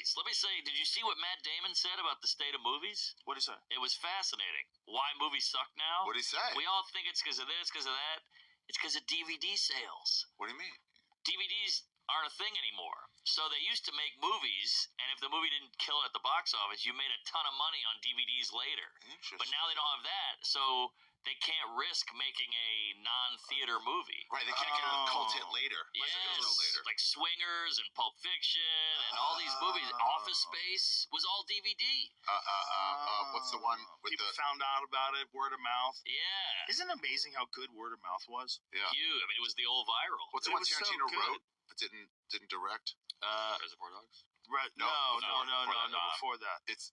movies. Let me say, did you see what Matt Damon said about the state of movies? What is that? It was fascinating. Why movies suck now? What did he say? We all think it's because of this, because of that. It's because of DVD sales. What do you mean? DVDs aren't a thing anymore. So they used to make movies, and if the movie didn't kill it at the box office, you made a ton of money on DVDs later. Interesting. But now they don't have that, so they can't risk making a non-theater movie. Right, they can't get a cult hit later. Yes, Later. like Swingers and Pulp Fiction and all these movies. Office Space was all DVD. What's the one with People the... found out about it, word of mouth. Yeah. Isn't it amazing how good word of mouth was? Yeah. Huge. I mean, it was the old viral. What's the It one was so Tarantino good. wrote but didn't direct? Reservoir Dogs? Right? No, Before that, It's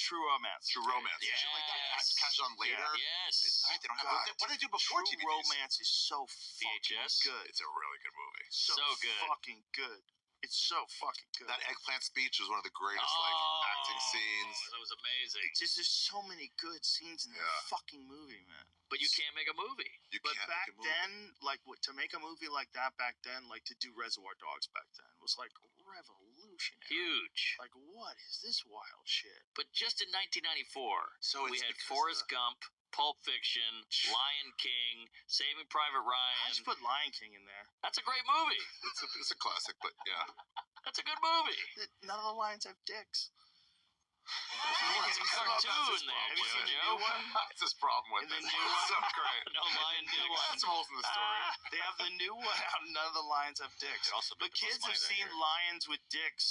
True Romance. True Romance. Yes. Shit like that. Catch on later. Yes. Right, they don't have. God, What did they do before True TVs? Romance is so fucking VHS? good. It's a really good movie. So good. Fucking good. It's so fucking good. That eggplant speech was one of the greatest acting scenes. That was amazing. There's just so many good scenes in that Yeah. fucking movie, man. But you can't make a movie. You But can't back make a movie. then, like to make a movie like that back then, like to do Reservoir Dogs back then was like revolutionary. Huge. Like, what is this wild shit? But just in 1994, So we it's had because Forrest the- Gump, Pulp Fiction, Lion King, Saving Private I Ryan. just put Lion King in there. That's a great movie. It's a classic, but yeah. That's a good movie. None of the lions have dicks. It's a cartoon there, Have you seen the Jojo. new one? That's his problem with And the it. new It's so one? great. No lion New dicks. one. That's some holes in the story. They have the new one out. None of the lions have dicks. It also But made the most kids money have that seen year. lions with dicks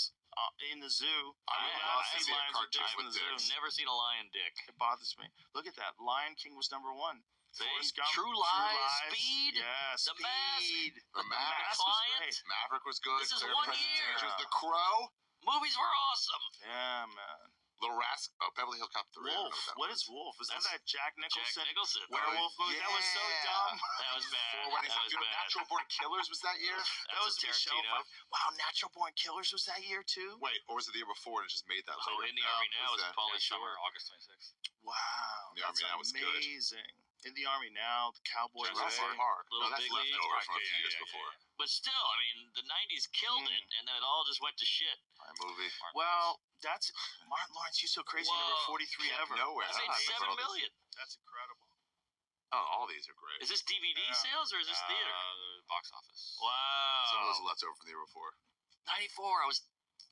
in the zoo. I would Yeah, love I to see see a lions with dicks cartoon in with the zoo. dicks. Never seen a lion dick. It bothers me. Look at that. Lion King was number one. See? Forrest Gump, True Lies, Speed, Yeah, The Speed. The Mask was Client. great. Maverick was good. This is Clear one Presentation. year. The Crow. Movies were awesome. Yeah, man. Little Rascal. Oh, Beverly Hills Cop 3. I don't know Wolf. that What was. is Wolf? Is That's that Jack Nicholson? Jack Nicholson. Werewolf movie? That was so Yeah. dumb. That was bad. Before when That was he's bad. Natural Born Killers was that year? That was a Michelle Tarantino. Pfeiffer. Wow, Natural Born Killers was that year too? Wait, or was it the year before and it just made that Oh, later? In the No, Army it Now was is that. Pauly Shore. August 26th. Wow. The Army that's Now was good. amazing. In the Army Now, the Cowboys. Jurassic Way. Park. Little No, that's Big left League. over from a few Yeah, years yeah, before. But still, I mean, the 90s killed it, and then it all just went to shit. My movie. Well, that's Martin Lawrence. You so crazy. Whoa. Number 43 Can't ever. nowhere. That made Ah, 7 brothers. million. That's incredible. Oh, all these are great. Is this DVD Yeah. sales or is this theater? Box office. Wow. Some of those are left over from the year before. 94, I was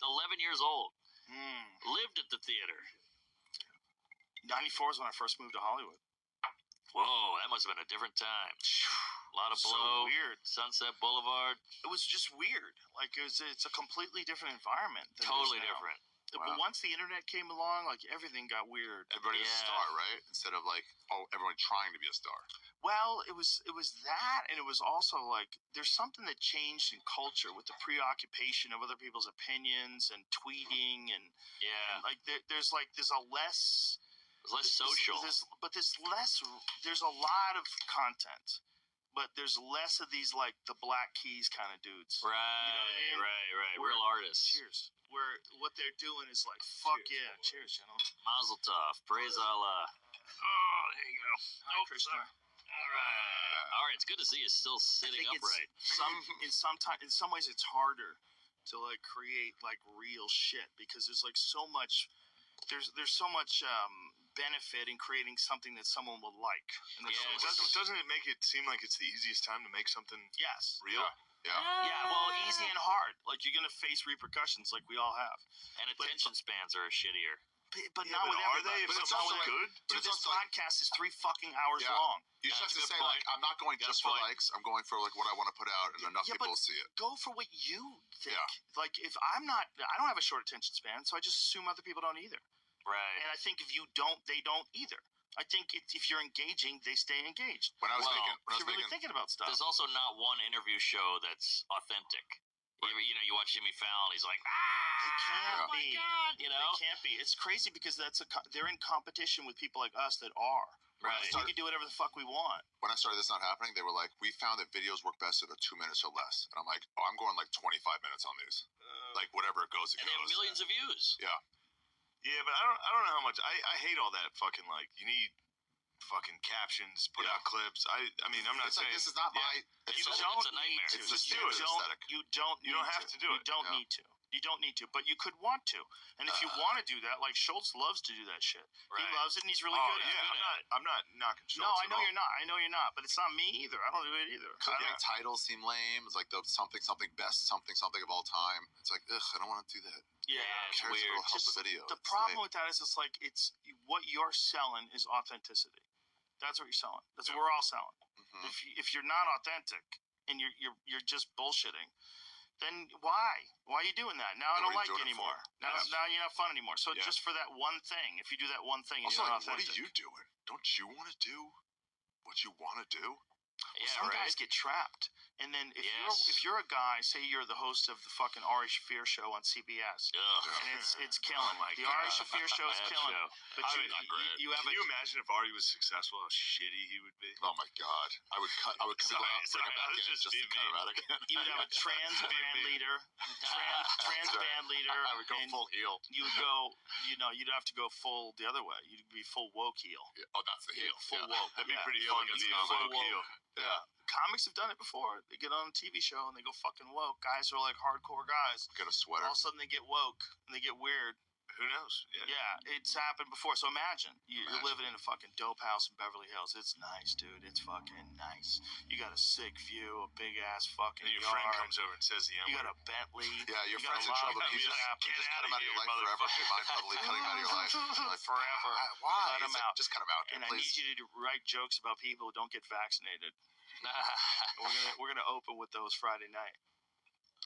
11 years old. Hmm. Lived at the theater. 94 is when I first moved to Hollywood. Whoa, that must have been a different time. A lot of So blow. weird. Sunset Boulevard. It was just weird. Like it's a completely different environment. Than it is Totally now. different. Wow. But once the internet came along, like everything got weird. Everybody was a Yeah. star, right? Instead of like, everyone trying to be a star. Well, it was that, and it was also like there's something that changed in culture with the preoccupation of other people's opinions and tweeting and Yeah. like there's a less It was less social. There's a lot of content, but there's less of these like the Black Keys kind of dudes. Right, You know what I mean? right. Where- Real artists. Cheers. Where what they're doing is like fuck yeah, cheers, gentlemen. Mazel tov. Praise Allah. Oh, there you go. Hi, Krishna. sorry. All right. It's good to see you still sitting upright. In some ways it's harder to like create like real shit because there's like so much there's so much benefit in creating something that someone will like. And there's so Yeah, much- Doesn't it make it seem like it's the easiest time to make something yes. real? Yeah. Yeah, well, easy and hard. Like you're gonna face repercussions, like we all have. And attention spans are shittier. But Yeah, not with are everybody. they? If But it's something's also good? But Dude, it's this also like, podcast is 3 fucking hours Yeah. long. you just have That's a to good say, point. like, I'm not going Good just for point. likes. I'm going for, like, what I want to put out, and enough Yeah, people but will see it. Go for what you think. Yeah. Like if I don't have a short attention span, so I just assume other people don't either. Right. And I think if you don't, they don't either. I think if you're engaging, they stay engaged. When I was Well, making, when I If was you're really making, thinking about stuff. There's also not one interview show that's authentic. You watch Jimmy Fallon, he's like, They can't oh my be. God, you know? They can't be. It's crazy because they're in competition with people like us that are. Right. So we can do whatever the fuck we want. when I started this not happening, they were like, we found that videos work best at 2 minutes or less. And I'm like, oh, I'm going like 25 minutes on these. Like, whatever it goes, it And they have goes. millions of views. Yeah. Yeah, but I don't know how much. I hate all that fucking like you need fucking captions, put out clips. I mean I'm not It's saying like, this is not my... You It's don't a nightmare. need to. It's the You standard don't. aesthetic. You don't. You don't need have to do You it. don't Yeah. need to. You don't need to, but you could want to. And if you want to do that, like Schultz loves to do that shit. Right. He loves it, and he's really Oh good at yeah, it. I'm not knocking Schultz. No, I at know all. you're not. I know you're not. But it's not me either. I don't do it either. So the titles seem lame. It's like the something best something of all time. It's like, ugh, I don't want to do that. Yeah, it's Who cares if weird. it'll help Just the video? the It's problem lame. with that is it's like what you're selling is authenticity. That's what you're selling. That's what Yeah. we're all selling. Mhm. If you're not authentic and you're just bullshitting, then why are you doing that? Now I Yeah, don't what are like you you doing it anymore. for? Now, Yeah. now you're not fun anymore. So Yeah. just for that one thing, if you do that one thing, and Also, you're like, not what are authentic. you doing? Don't you want to do what you want to do? Yeah, Some right. guys get trapped, and then Yes. if you're a guy, say you're the host of the fucking Ari Shaffir show on CBS, Ugh. and it's killing. Oh my The Ari God. Shaffir show is That killing. show. But I you, mean, not great. you have Can you imagine if Artie was successful? How shitty he would be. Oh my god, I would cut Sorry, him sorry, back I was in just just to being cut him mean. out again. you would have a trans band leader, trans Sorry. band leader, I would go and full heel. you would go, you'd have to go full the other way. You'd be full woke heel. Yeah. Oh, that's the heel. Full Yeah. woke. That'd be Yeah. pretty Heel fun to against be a comedy. woke heel. Yeah. Comics have done it before. They get on a TV show and they go fucking woke. Guys who are like hardcore guys. Get a sweater. All of a sudden they get woke and they get weird. Who knows? Yeah. Yeah, it's happened before. So imagine you're Imagine. living in a fucking dope house in Beverly Hills. It's nice, dude. It's fucking nice. You got a sick view, a big ass fucking And your yard. friend comes over and says the You N-word. got a Bentley. Yeah, your You got friend's a in lot trouble. of You just, crap. you just Get cut outta him out of your here, life forever. motherfucker. You mind totally cutting him out of your life. You're like, Forever. Why? Cut him It's like, out. just cut him out, dude, And I please. need you to write jokes about people who don't get vaccinated. We're gonna open with those Friday night.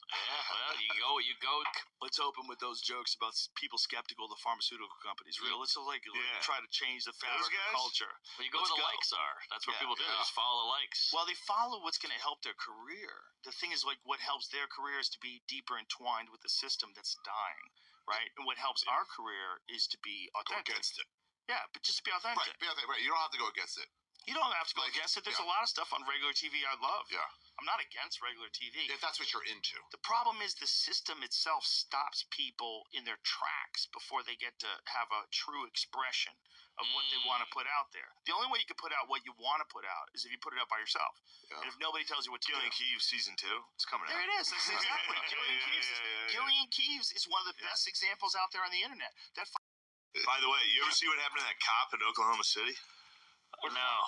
Yeah, well, you go. Let's open with those jokes about people skeptical of the pharmaceutical companies. Real. Let's Yeah. try to change the fabric of guys? culture. Well, you go Let's where the go. likes are. That's what Yeah, people do. yeah. Just follow the likes. Well, they follow what's going to help their career. The thing is, like, what helps their career is to be deeper entwined with the system that's dying, right? And what helps our career is to be Go authentic. against it. Yeah, but just to be authentic. Right. Yeah, right. You don't have to go against it. You don't have to go Like, against it. There's yeah. a lot of stuff on regular TV I love. Yeah. I'm not against regular TV. If that's what you're into. The problem is the system itself stops people in their tracks before they get to have a true expression of what they want to put out there. The only way you can put out what you want to put out is if you put it out by yourself. Yeah. And if nobody tells you what to do. Killing Keeves season 2. It's coming There out. it is. That's exactly. Gillian Keeves. yeah. Gillian Keeves is one of the best examples out there on the internet. That By the way, you ever see what happened to that cop in Oklahoma City? No.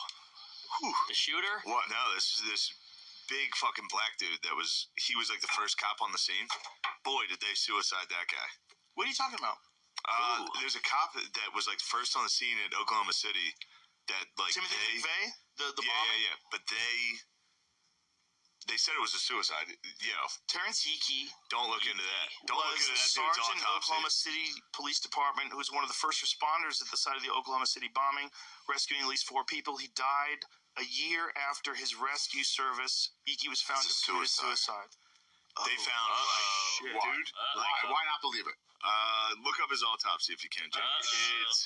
Whew. The shooter? What? No, this big fucking black dude that was like the first cop on the scene. Boy, did they suicide that guy. What are you talking about? There's a cop that was like first on the scene in Oklahoma City that like Timothy McVeigh? The yeah, bombing? yeah. But they said it was a suicide. Yeah, Terrence Hickey don't look into that. Don't look was into the that dude's sergeant in autopsy. Oklahoma City Police Department who was one of the first responders at the site of the Oklahoma City bombing, rescuing at least 4 people. He died a year after his rescue service. Hickey was found to It's a have committed suicide. suicide. They found shit. Why? dude. Why not believe it? Look up his autopsy if you can, Jay. It's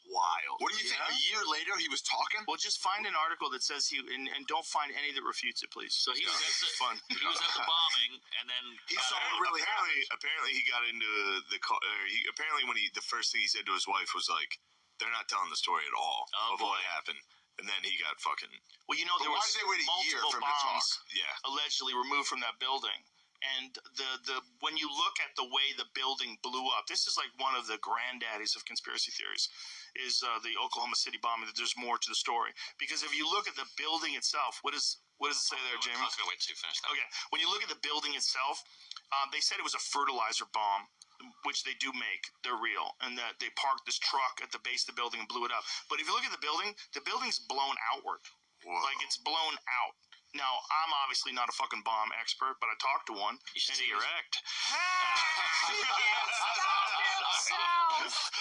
wild. What do you think? Yeah. A year later, he was talking? Well, just find an article that says and don't find any that refutes it, please. So he was at the, fun. he was at the bombing, and then He saw what really Apparently, he got into the car. Apparently, when the first thing he said to his wife was like, "They're not telling the story at all Oh, of what boy. happened." And then he got fucking Well, you know, But there why was did they wait a year multiple for him to talk? bombs yeah. allegedly removed from that building. And the when you look at the way the building blew up, this is like one of the granddaddies of conspiracy theories, is the Oklahoma City bombing. That there's more to the story, because if you look at the building itself, what does it say there, Jamie? I was going to wait till you finish that. Okay, when you look at the building itself, they said it was a fertilizer bomb, which they do make. They're real, and that they parked this truck at the base of the building and blew it up. But if you look at the building's blown outward. Whoa. Like it's blown out. Now, I'm obviously not a fucking bomb expert, but I talked to one. You should and see he your was- act.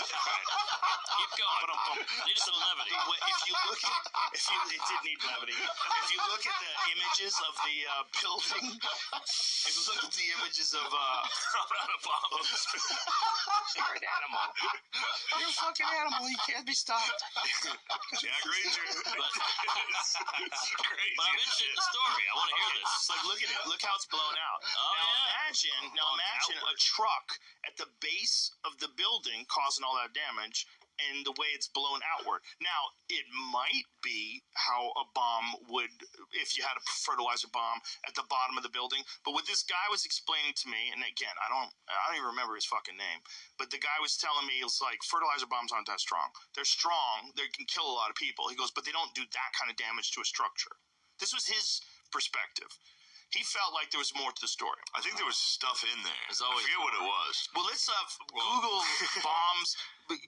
Keep going. Need some levity. If you look at, it did need levity. If you look at the images of the building, if you look at the images of, you're an animal. You're a fucking animal. You can't be stopped. Jack Ranger. It's crazy. But I'm interested in the story. I want to hear this. It's like, look at it. Look how it's blown out. Oh, Now imagine a truck at the base of the building causing all that damage, and the way it's blown outward. Now, it might be how a bomb would, if you had a fertilizer bomb at the bottom of the building. But what this guy was explaining to me, and again, I don't even remember his fucking name, but the guy was telling me, it's like, fertilizer bombs aren't that strong. They're strong. They can kill a lot of people. He goes, but they don't do that kind of damage to a structure. This was his perspective. He felt like there was more to the story. I think there was stuff in there. There's always I forget what it was. Well, let's Google bombs.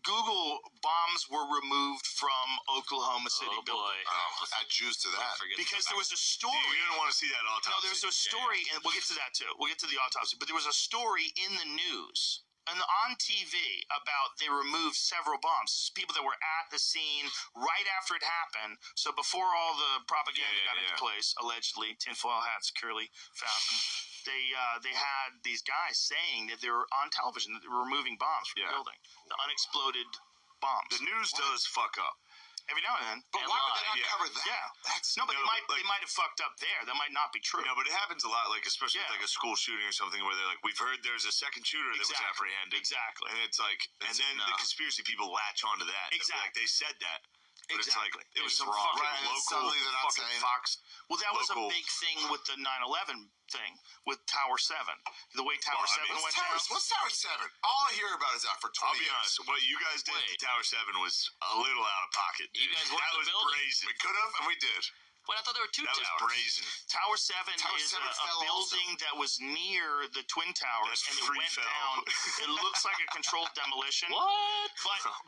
Google bombs were removed from Oklahoma City Oh building. boy. Add Jews to that. Because there was a story. You didn't want to see that autopsy. No, there was a story, and we'll get to that too. We'll get to the autopsy. But there was a story in the news and on TV about they removed several bombs. This is people that were at the scene right after it happened. So before all the propaganda got into place, allegedly, tinfoil hat securely fastened, they had these guys saying that they were on television, that they were removing bombs from the building. The unexploded bombs. The news does fuck up. Every now and then. But And why would they lie, not cover that? Yeah. That's No, but No, they might have fucked up there. That might not be true. No, but it happens a lot, like especially Yeah. with, like a school shooting or something, where they're like, "We've heard there's a second shooter that was apprehended." Exactly. And it's like, and then the conspiracy people latch onto that. Exactly. Like they said that, but Exactly. it's like it was some wrong. fucking Right, and local suddenly they're not fucking saying- Fox. Well, that was a local- big thing with the 9/11 thing with Tower 7. The way Tower Well, I 7 mean, went down. What's Tower 7? All I hear about is that for 20 I'll be honest, what you guys did Wait. to Tower 7 was a little out of pocket. You guys were in that the was building. brazen. We could have, and we did. Wait, I thought there were two That was towers. brazen. Tower 7 Tower is 7 a fell building that was near the Twin Towers, That and it free went fell. down. It looks like a controlled demolition. What?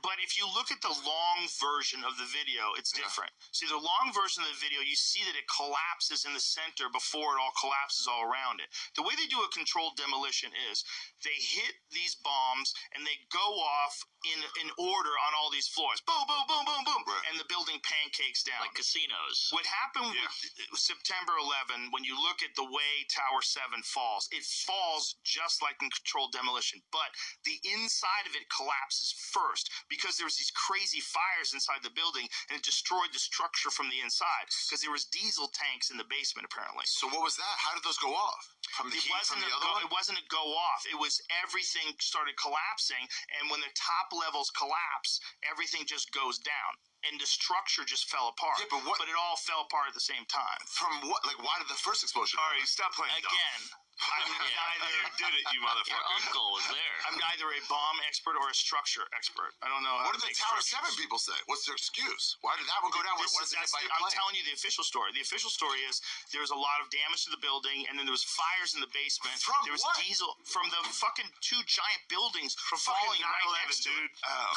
But if you look at the long version of the video, it's different. See, the long version of the video, you see that it collapses in the center before it all collapses all around it. The way they do a controlled demolition is they hit these bombs and they go off in order on all these floors. Boom, boom, boom, boom, boom. Right. And the building pancakes down. Like casinos. What happened with September 11, when you look at the way Tower 7 falls, it falls just like in controlled demolition, but the inside of it collapses first because there was these crazy fires inside the building, and it destroyed the structure from the inside because there was diesel tanks in the basement, apparently. So what was that? How did those go off? From the It heat wasn't, from the other one? it wasn't a go off. It was everything started collapsing, and when the top levels collapse, everything just goes down, and the structure just fell apart. Yeah, but what- it all fell apart at the same time. From what? Like, why did the first explosion? All right, stop playing dumb. Again, I'm You neither. did it, you Your motherfucker. uncle was there. I'm neither a bomb expert or a structure expert. I don't know how What to did the make Tower structures. 7 people say? What's their excuse? Why did that one go down? What is it hit by a I'm plane? telling you the official story. The official story is there was a lot of damage to the building, and then there was fires in the basement. From there was what? diesel from the fucking two giant buildings From falling fucking right 9/11, next to dude. it. Oh.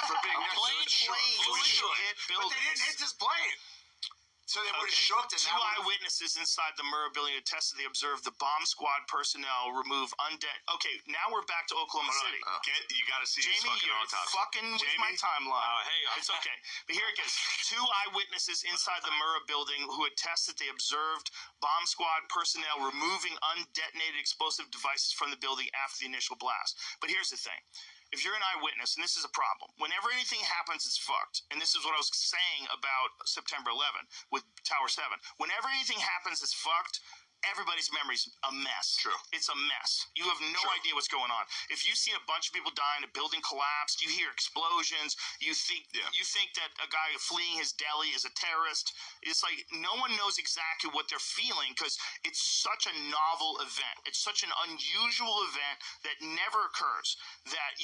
For being A next to plane it, sure. flew It into shook. hit But buildings. they didn't hit this plane. So they would have shook, and Two that would've- eyewitnesses inside the Murrah building attested they observed the bomb squad personnel remove undead. Okay, now we're back to Oklahoma Hold City. on. You gotta see his Jamie, fucking you're autopsy. fucking with Jamie? my timeline. Hey, it's okay. But here it goes. Two eyewitnesses inside the Murrah building who attest that they observed bomb squad personnel removing undetonated explosive devices from the building after the initial blast. But here's the thing. If you're an eyewitness, and this is a problem, whenever anything happens, it's fucked. And this is what I was saying about September 11 with Tower 7. Whenever anything happens, it's fucked. Everybody's memory's a mess. True. It's a mess. You have no True. idea what's going on. If you've seen a bunch of people die and a building collapsed, you hear explosions, you think that a guy fleeing his deli is a terrorist. It's like no one knows exactly what they're feeling because it's such a novel event. It's such an unusual event that never occurs. That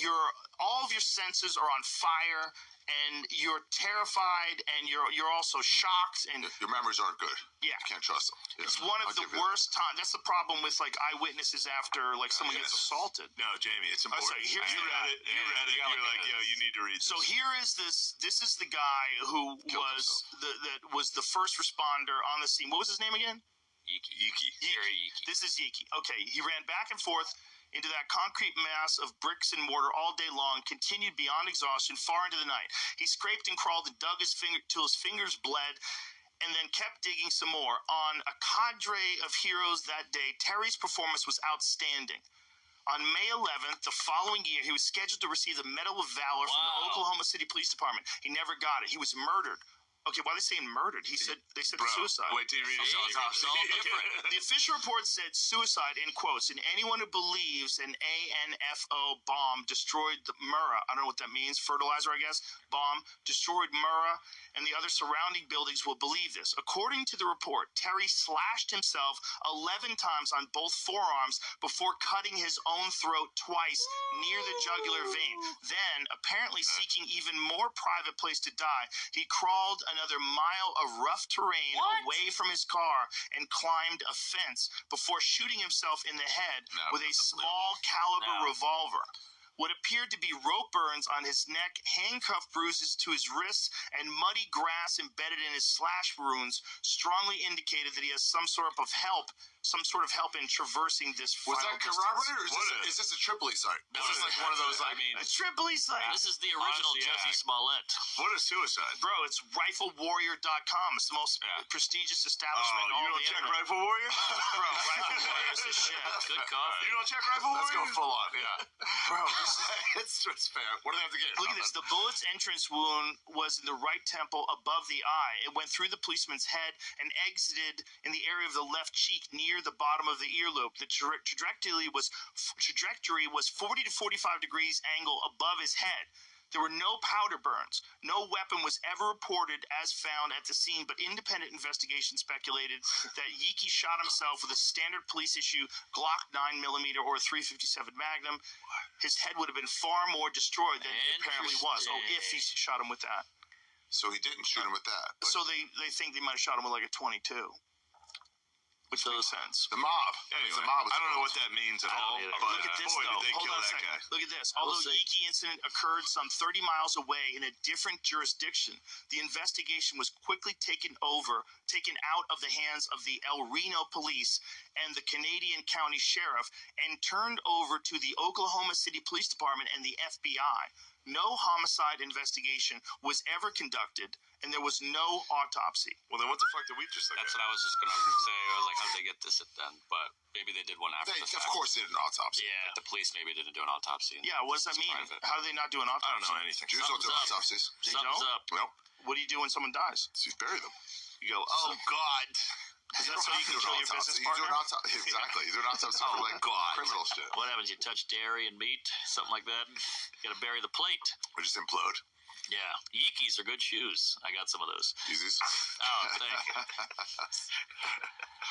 all of your senses are on fire, and you're terrified, and you're also shocked, and Your memories aren't good. yeah. You can't trust them. Yeah. It's one I'll of the give you that. worst times. That's the problem with like eyewitnesses after like someone gets Yes. assaulted. No, Jamie, it's important. sorry, here's you the read guy. it. You read it. You gotta You're look like, at yo, this. you need to read So this. here is this. This is the guy who Killed that was the first responder on the scene. What was his name again? Yiki. Gary Yiki. This is Yiki. Okay, he ran back and forth into that concrete mass of bricks and mortar all day long, continued beyond exhaustion far into the night. He scraped and crawled and dug his finger till his fingers bled, and then kept digging some more. On a cadre of heroes that day, Terry's performance was outstanding. On May 11th, the following year, he was scheduled to receive the Medal of Valor from the Wow. Oklahoma City Police Department. He never got it. He was murdered. Okay, why are they saying murdered? They said Bro, suicide. wait till you read his See, autopsy. it's all different. The official report said suicide in quotes, and anyone who believes an ANFO bomb destroyed the Murrah, I don't know what that means, fertilizer, I guess, bomb, destroyed Murrah and the other surrounding buildings will believe this. According to the report, Terry slashed himself 11 times on both forearms before cutting his own throat twice near the jugular vein. Then, apparently seeking even more private place to die, he crawled another mile of rough terrain away from his car and climbed a fence before shooting himself in the head with a small caliber revolver. What appeared to be rope burns on his neck, handcuff bruises to his wrists, and muddy grass embedded in his slash wounds strongly indicated that he has some sort of help in traversing this Was final that distance. corroborated, or is this a Tripoli site? Is this like one of those, like, A Tripoli site. This is the original Honestly, Jesse yeah. Smollett. What is suicide? Bro, it's riflewarrior.com. It's the most prestigious establishment on you the don't check internet. Rifle Warrior? Bro, Rifle Warrior is the shit. Good coffee. You don't check Rifle Let's Warrior? go full on, yeah. Bro, It's fair. What do they have to get? look at this. The bullet's entrance wound was in the right temple above the eye. It went through the policeman's head and exited in the area of the left cheek near the bottom of the earlobe. The trajectory was 40 to 45 degrees angle above his head. There were no powder burns. No weapon was ever reported as found at the scene, but independent investigation speculated that Yiki shot himself with a standard police issue Glock 9mm or 357 Magnum. His head would have been far more destroyed than it apparently was. Oh, if he shot him with that. So he didn't shoot him with that. But So they think they might have shot him with like a 22. Which makes sense. the mob. Anyway, The mob was I don't know involved. what that means at I don't all. either. But Look at this, boy, though. did they Hold kill on a that second. guy. Look at this. I will Although say- Yiki incident occurred some 30 miles away in a different jurisdiction, the investigation was quickly taken out of the hands of the El Reno police and the Canadian County Sheriff and turned over to the Oklahoma City Police Department and the FBI. No homicide investigation was ever conducted, and there was no autopsy. Well, then what the fuck did we just look That's at? what I was just gonna say. I was like, how did they get this then? But maybe they did one after They, the of fact. course, they did an autopsy. Yeah. The police maybe didn't do an autopsy. Yeah, what does that It's mean? private. How do they not do an autopsy? I don't know anything. Jews don't do Something's up. autopsies. They Something's don't? up. Nope. What do you do when someone dies? So you bury them. You go, oh, God. Is that so you can kill your business You do an partner? autopsy. Exactly. You do an autopsy for like God. criminal shit. What happens? You touch dairy and meat, something like that. You gotta bury the plate. Or just implode. Yeah, Yeekis are good shoes. I got some of those. Yeezys. Oh, thank you.